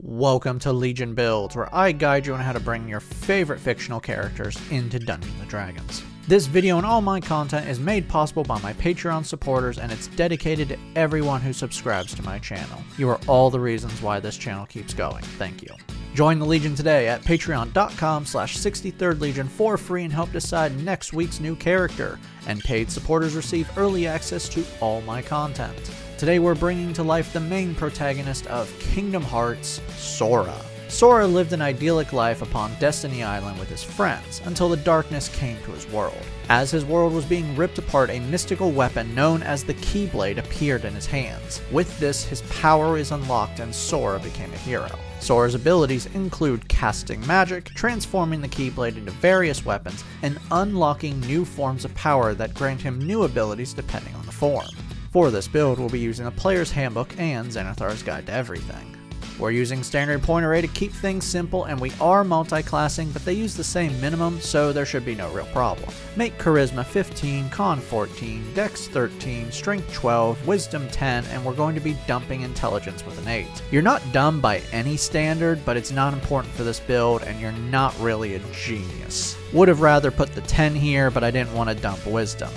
Welcome to Legion Builds, where I guide you on how to bring your favorite fictional characters into Dungeons & Dragons. This video and all my content is made possible by my Patreon supporters, and it's dedicated to everyone who subscribes to my channel. You are all the reasons why this channel keeps going. Thank you. Join the Legion today at patreon.com/63rdlegion for free and help decide next week's new character, and paid supporters receive early access to all my content. Today we're bringing to life the main protagonist of Kingdom Hearts, Sora. Sora lived an idyllic life upon Destiny Island with his friends until the darkness came to his world. As his world was being ripped apart, a mystical weapon known as the Keyblade appeared in his hands. With this, his power is unlocked and Sora became a hero. Sora's abilities include casting magic, transforming the Keyblade into various weapons, and unlocking new forms of power that grant him new abilities depending on the form. For this build, we'll be using the Player's Handbook and Xanathar's Guide to Everything. We're using standard point array to keep things simple, and we are multi-classing, but they use the same minimum, so there should be no real problem. Make Charisma 15, Con 14, Dex 13, Strength 12, Wisdom 10, and we're going to be dumping Intelligence with an 8. You're not dumb by any standard, but it's not important for this build, and you're not really a genius. Would have rather put the 10 here, but I didn't want to dump Wisdom.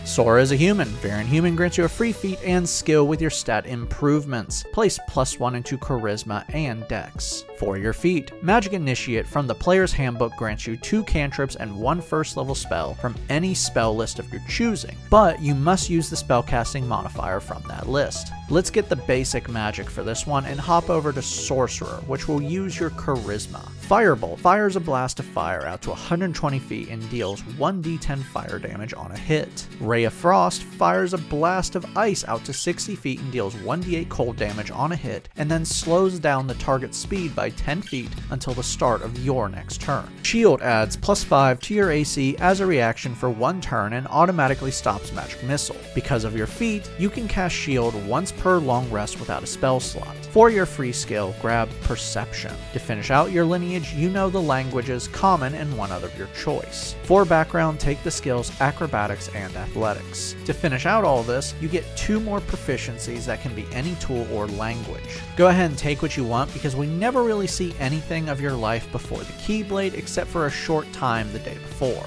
Sora is a human. Variant Human grants you a free feat and skill with your stat improvements. Place +1 into Charisma and Dex. For your feat, Magic Initiate from the Player's Handbook grants you 2 cantrips and 1 first level spell from any spell list of your choosing, but you must use the spellcasting modifier from that list. Let's get the basic magic for this one and hop over to Sorcerer, which will use your Charisma. Firebolt fires a blast of fire out to 120 feet and deals 1d10 fire damage on a hit. Ray of Frost fires a blast of ice out to 60 feet and deals 1d8 cold damage on a hit, and then slows down the target's speed by 10 feet until the start of your next turn. Shield adds +5 to your AC as a reaction for 1 turn and automatically stops magic missile. Because of your feat, you can cast Shield once per long rest without a spell slot. For your free skill, grab Perception. To finish out your lineage, you know the languages Common and one other of your choice. For background, take the skills Acrobatics and Athletics. To finish out all this, you get 2 more proficiencies that can be any tool or language. Go ahead and take what you want, because we never really see anything of your life before the Keyblade except for a short time the day before.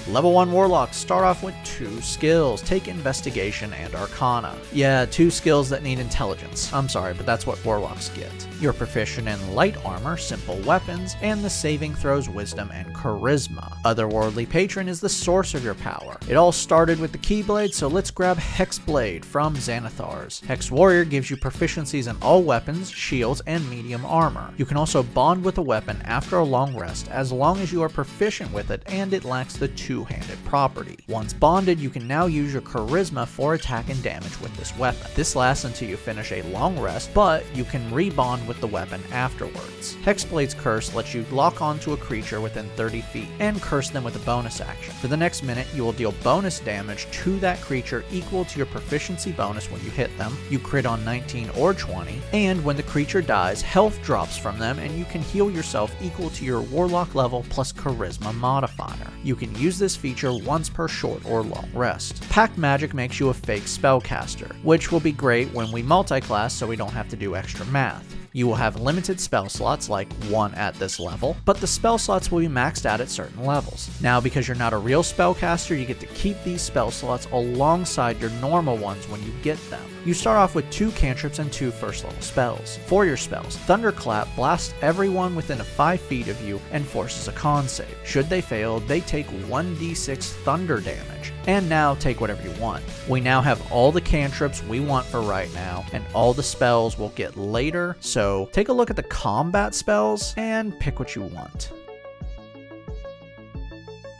Level 1 Warlocks start off with 2 skills. Take Investigation and Arcana. Yeah, 2 skills that need Intelligence. I'm sorry, but that's what Warlocks get. You're proficient in Light Armor, Simple Weapons, and the saving throws Wisdom and Charisma. Otherworldly Patron is the source of your power. It all started with the Keyblade, so let's grab Hexblade from Xanathar's. Hex Warrior gives you proficiencies in all weapons, shields, and medium armor. You can also bond with a weapon after a long rest as long as you are proficient with it and it lacks the two-handed property. Once bonded, you can now use your Charisma for attack and damage with this weapon. This lasts until you finish a long rest, but you can rebond with the weapon afterwards. Hexblade's Curse lets you lock onto a creature within 30 feet and curse them with a bonus action. For the next minute, you will deal bonus damage to that creature equal to your proficiency bonus when you hit them. You crit on 19 or 20, and when the creature dies, health drops from them and you can heal yourself equal to your Warlock level plus Charisma modifier. You can use this feature once per short or long rest. Pact Magic makes you a fake spellcaster, which will be great when we multi-class so we don't have to do extra math. You will have limited spell slots, like 1 at this level, but the spell slots will be maxed out at certain levels. Now, because you're not a real spellcaster, you get to keep these spell slots alongside your normal ones when you get them. You start off with 2 cantrips and 2 first level spells. For your spells, Thunderclap blasts everyone within 5 feet of you and forces a con save. Should they fail, they take 1d6 thunder damage. And now take whatever you want. We now have all the cantrips we want for right now, and all the spells we'll get later, so take a look at the combat spells and pick what you want.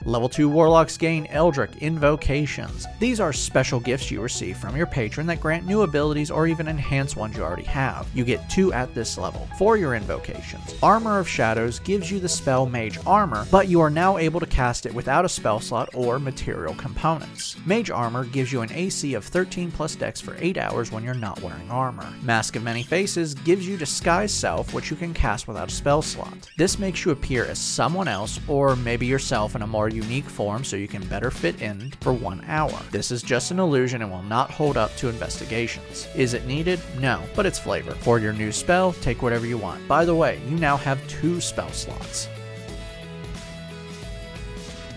Level 2 Warlocks gain Eldritch Invocations. These are special gifts you receive from your patron that grant new abilities or even enhance ones you already have. You get 2 at this level. For your invocations, Armor of Shadows gives you the spell Mage Armor, but you are now able to cast it without a spell slot or material components. Mage Armor gives you an AC of 13 plus Dex for 8 hours when you're not wearing armor. Mask of Many Faces gives you Disguise Self, which you can cast without a spell slot. This makes you appear as someone else, or maybe yourself in a more unique form so you can better fit in for 1 hour. This is just an illusion and will not hold up to investigations. Is it needed? No, but it's flavor. For your new spell, take whatever you want. By the way, you now have 2 spell slots.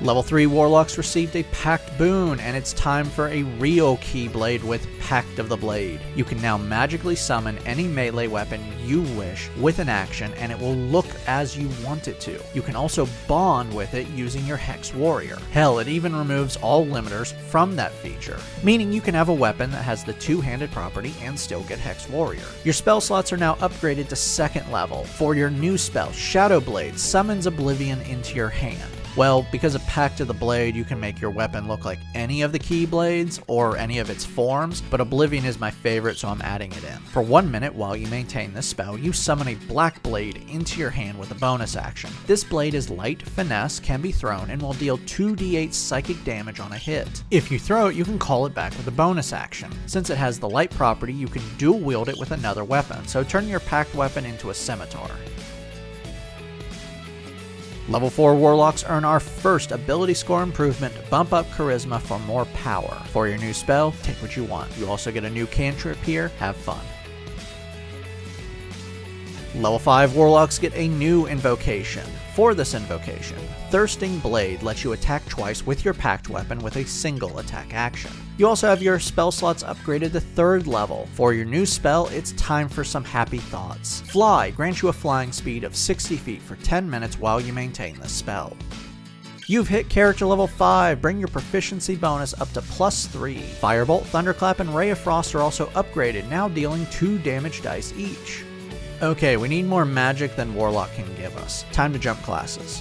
Level 3 Warlocks received a Pact boon, and it's time for a real Keyblade with Pact of the Blade. You can now magically summon any melee weapon you wish with an action, and it will look as you want it to. You can also bond with it using your Hex Warrior. Hell, it even removes all limiters from that feature, meaning you can have a weapon that has the 2-handed property and still get Hex Warrior. Your spell slots are now upgraded to 2nd level. For your new spell, Shadow Blade summons Oblivion into your hand. Well, because of Pact of the Blade, you can make your weapon look like any of the Keyblades or any of its forms, but Oblivion is my favorite, so I'm adding it in. For 1 minute while you maintain this spell, you summon a Black Blade into your hand with a bonus action. This blade is light, finesse, can be thrown, and will deal 2d8 psychic damage on a hit. If you throw it, you can call it back with a bonus action. Since it has the light property, you can dual wield it with another weapon, so turn your Pact weapon into a scimitar. Level 4 Warlocks earn our first ability score improvement, bump up Charisma for more power. For your new spell, take what you want. You also get a new cantrip here, have fun. Level 5 Warlocks get a new invocation. For this invocation, Thirsting Blade lets you attack twice with your Pact weapon with a single attack action. You also have your spell slots upgraded to 3rd level. For your new spell, it's time for some happy thoughts. Fly grants you a flying speed of 60 feet for 10 minutes while you maintain the spell. You've hit character level 5, bring your proficiency bonus up to +3. Firebolt, Thunderclap, and Ray of Frost are also upgraded, now dealing 2 damage dice each. Okay, we need more magic than Warlock can give us. Time to jump classes.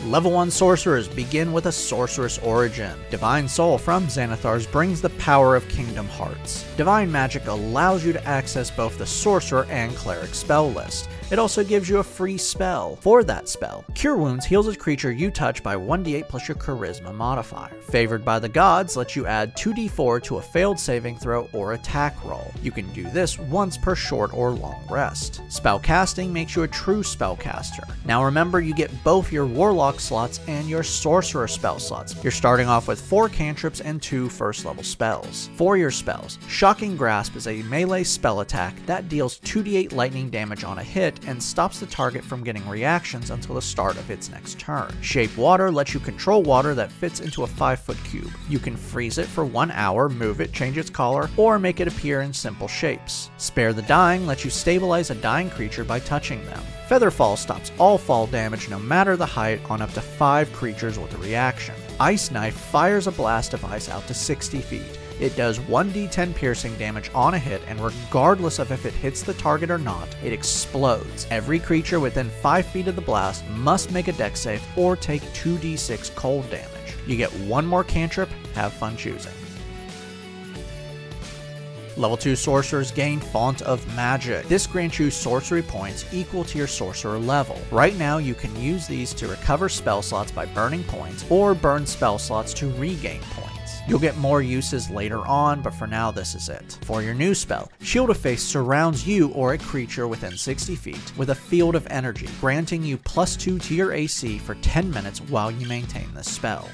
Level 1 Sorcerers begin with a Sorceress origin. Divine Soul from Xanathar's brings the power of Kingdom Hearts. Divine Magic allows you to access both the Sorcerer and Cleric spell list. It also gives you a free spell. For that spell, Cure Wounds heals a creature you touch by 1d8 plus your Charisma modifier. Favored by the Gods lets you add 2d4 to a failed saving throw or attack roll. You can do this once per short or long rest. Spell Casting makes you a true spellcaster. Now remember, you get both your Warlock slots and your Sorcerer spell slots. You're starting off with 4 cantrips and 2 first level spells. For your spells, Shocking Grasp is a melee spell attack that deals 2d8 lightning damage on a hit and stops the target from getting reactions until the start of its next turn. Shape Water lets you control water that fits into a 5-foot cube. You can freeze it for 1 hour, move it, change its color, or make it appear in simple shapes. Spare the Dying lets you stabilize a dying creature by touching them. Featherfall stops all fall damage no matter the height on up to 5 creatures with a reaction. Ice Knife fires a blast of ice out to 60 feet. It does 1d10 piercing damage on a hit, and regardless of if it hits the target or not, it explodes. Every creature within 5 feet of the blast must make a dex save or take 2d6 cold damage. You get 1 more cantrip, have fun choosing. Level 2 Sorcerers gain Font of Magic. This grants you sorcery points equal to your sorcerer level. Right now you can use these to recover spell slots by burning points, or burn spell slots to regain points. You'll get more uses later on, but for now this is it. For your new spell, Shield of Faith surrounds you or a creature within 60 feet with a field of energy, granting you +2 to your AC for 10 minutes while you maintain this spell.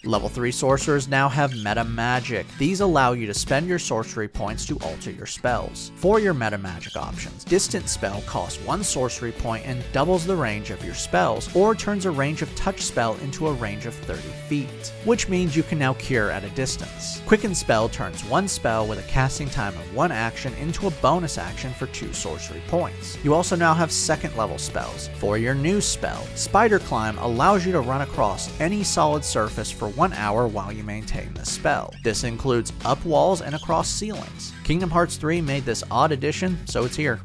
Level 3 Sorcerers now have Meta Magic. These allow you to spend your sorcery points to alter your spells. For your Meta Magic options, Distant Spell costs 1 sorcery point and doubles the range of your spells, or turns a range of touch spell into a range of 30 feet, which means you can now cure at a distance. Quicken Spell turns 1 spell with a casting time of 1 action into a bonus action for 2 sorcery points. You also now have 2nd level spells. For your new spell, Spider Climb allows you to run across any solid surface for 1 hour while you maintain this spell. This includes up walls and across ceilings. Kingdom Hearts 3 made this odd addition, so it's here.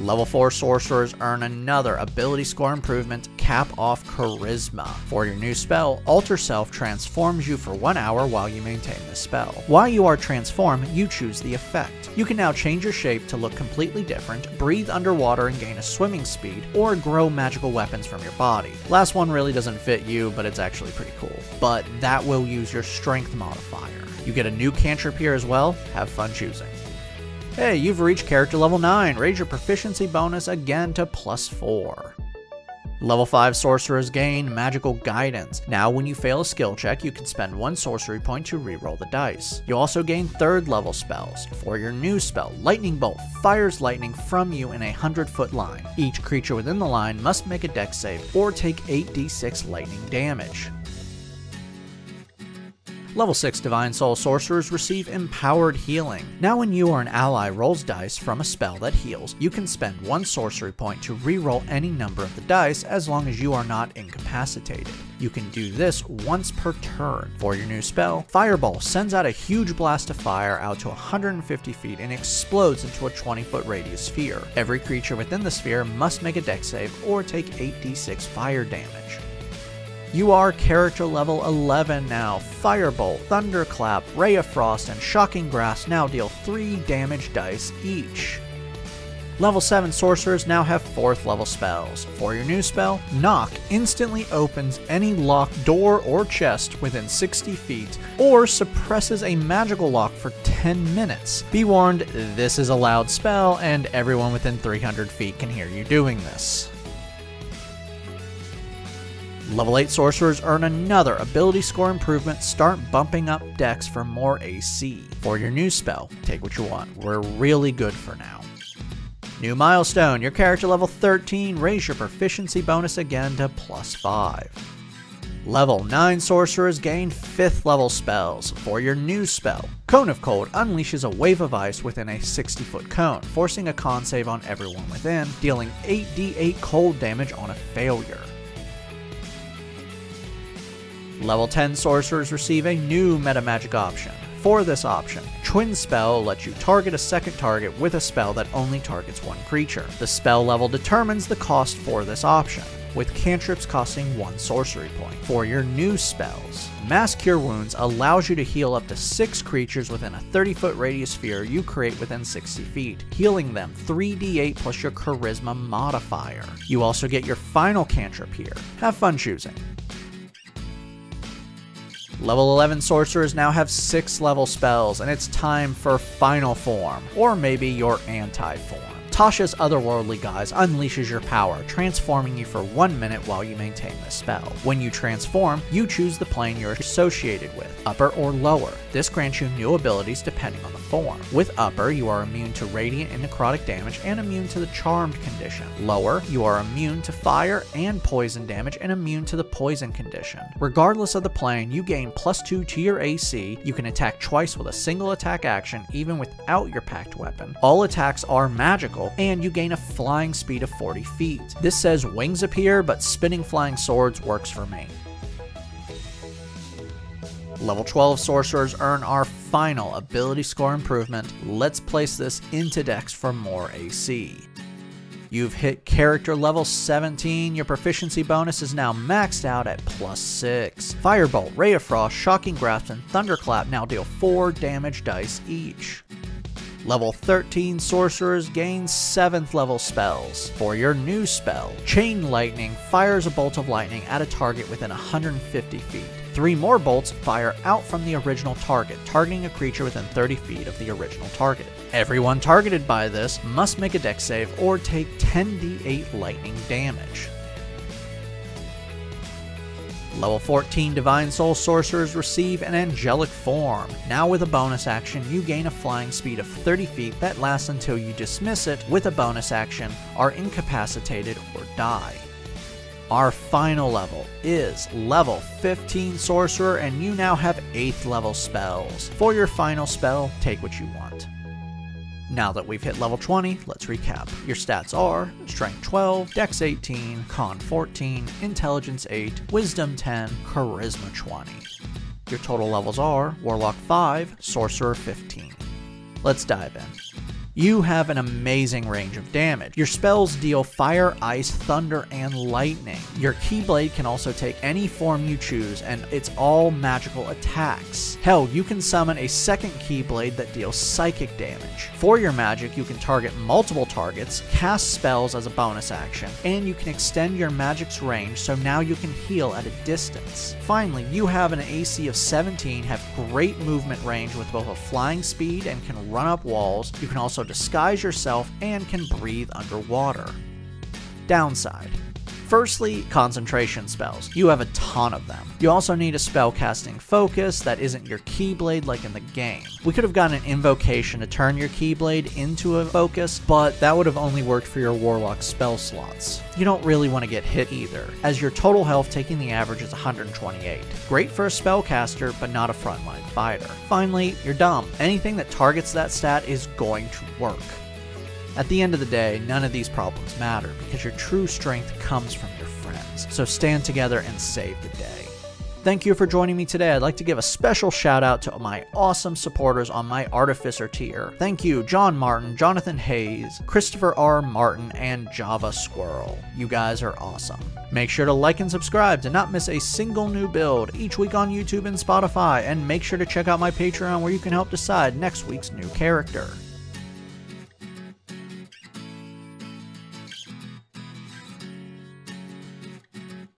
Level 4 Sorcerers earn another ability score improvement, Cap Off Charisma. For your new spell, Alter Self transforms you for 1 hour while you maintain the spell. While you are transformed, you choose the effect. You can now change your shape to look completely different, breathe underwater and gain a swimming speed, or grow magical weapons from your body. Last one really doesn't fit you, but it's actually pretty cool. But that will use your strength modifier. You get a new cantrip here as well, have fun choosing. Hey, you've reached character level 9. Raise your proficiency bonus again to +4. Level 5 sorcerers gain magical guidance. Now when you fail a skill check, you can spend 1 sorcery point to reroll the dice. You also gain 3rd level spells. For your new spell, Lightning Bolt fires lightning from you in a 100-foot line. Each creature within the line must make a dex save or take 8d6 lightning damage. Level 6 Divine Soul Sorcerers receive Empowered Healing. Now when you or an ally rolls dice from a spell that heals, you can spend 1 sorcery point to reroll any number of the dice as long as you are not incapacitated. You can do this once per turn. For your new spell, Fireball sends out a huge blast of fire out to 150 feet and explodes into a 20-foot radius sphere. Every creature within the sphere must make a dex save or take 8d6 fire damage. You are character level 11 now. Firebolt, Thunderclap, Ray of Frost, and Shocking Grasp now deal 3 damage dice each. Level 7 sorcerers now have 4th level spells. For your new spell, Knock instantly opens any locked door or chest within 60 feet, or suppresses a magical lock for 10 minutes. Be warned, this is a loud spell, and everyone within 300 feet can hear you doing this. Level 8 sorcerers earn another ability score improvement. Start bumping up dex for more AC. For your new spell, take what you want. We're really good for now. New milestone, your character level 13, raise your proficiency bonus again to +5. Level 9 sorcerers gain 5th level spells. For your new spell, Cone of Cold unleashes a wave of ice within a 60-foot cone, forcing a con save on everyone within, dealing 8d8 cold damage on a failure. Level 10 sorcerers receive a new meta magic option. For this option, Twin Spell lets you target a second target with a spell that only targets 1 creature. The spell level determines the cost for this option, with cantrips costing 1 sorcery point. For your new spells, Mass Cure Wounds allows you to heal up to 6 creatures within a 30-foot radius sphere you create within 60 feet, healing them 3d8 plus your charisma modifier. You also get your final cantrip here. Have fun choosing. Level 11 sorcerers now have 6th level spells, and it's time for Final Form, or maybe your anti-form. Tasha's Otherworldly Guise unleashes your power, transforming you for 1 minute while you maintain the spell. When you transform, you choose the plane you're associated with, upper or lower. This grants you new abilities depending on the form. With upper, you are immune to radiant and necrotic damage and immune to the charmed condition. Lower, you are immune to fire and poison damage and immune to the poison condition. Regardless of the plane, you gain +2 to your AC, you can attack twice with a single attack action even without your packed weapon. All attacks are magical, and you gain a flying speed of 40 feet. This says wings appear, but spinning flying swords works for me. Level 12 sorcerers earn our final ability score improvement. Let's place this into dex for more AC. You've hit character level 17, your proficiency bonus is now maxed out at +6. Firebolt, Ray of Frost, Shocking Grasp, and Thunderclap now deal 4 damage dice each. Level 13 sorcerers gain 7th level spells. For your new spell, Chain Lightning fires a bolt of lightning at a target within 150 feet. 3 more bolts fire out from the original target, targeting a creature within 30 feet of the original target. Everyone targeted by this must make a dex save or take 10d8 lightning damage. Level 14 Divine Soul Sorcerers receive an Angelic Form. Now with a bonus action, you gain a flying speed of 30 feet that lasts until you dismiss it with a bonus action, are incapacitated, or die. Our final level is level 15 Sorcerer, and you now have 8th level spells. For your final spell, take what you want. Now that we've hit level 20, let's recap. Your stats are Strength 12, Dex 18, Con 14, Intelligence 8, Wisdom 10, Charisma 20. Your total levels are Warlock 5, Sorcerer 15. Let's dive in. You have an amazing range of damage. Your spells deal fire, ice, thunder, and lightning. Your Keyblade can also take any form you choose, and it's all magical attacks. Hell, you can summon a second Keyblade that deals psychic damage. For your magic, you can target multiple targets, cast spells as a bonus action, and you can extend your magic's range so now you can heal at a distance. Finally, you have an AC of 17, have great movement range with both a flying speed and can run up walls. You can also disguise yourself and can breathe underwater. Downside. Firstly, concentration spells. You have a ton of them. You also need a spellcasting focus that isn't your Keyblade like in the game. We could have gotten an invocation to turn your Keyblade into a focus, but that would have only worked for your Warlock spell slots. You don't really want to get hit either, as your total health taking the average is 128. Great for a spellcaster, but not a frontline fighter. Finally, you're dumb. Anything that targets that stat is going to work. At the end of the day, none of these problems matter because your true strength comes from your friends. So stand together and save the day. Thank you for joining me today. I'd like to give a special shout out to my awesome supporters on my Artificer tier. Thank you, John Martin, Jonathan Hayes, Christopher R. Martin, and Java Squirrel. You guys are awesome. Make sure to like and subscribe to not miss a single new build each week on YouTube and Spotify, and make sure to check out my Patreon where you can help decide next week's new character.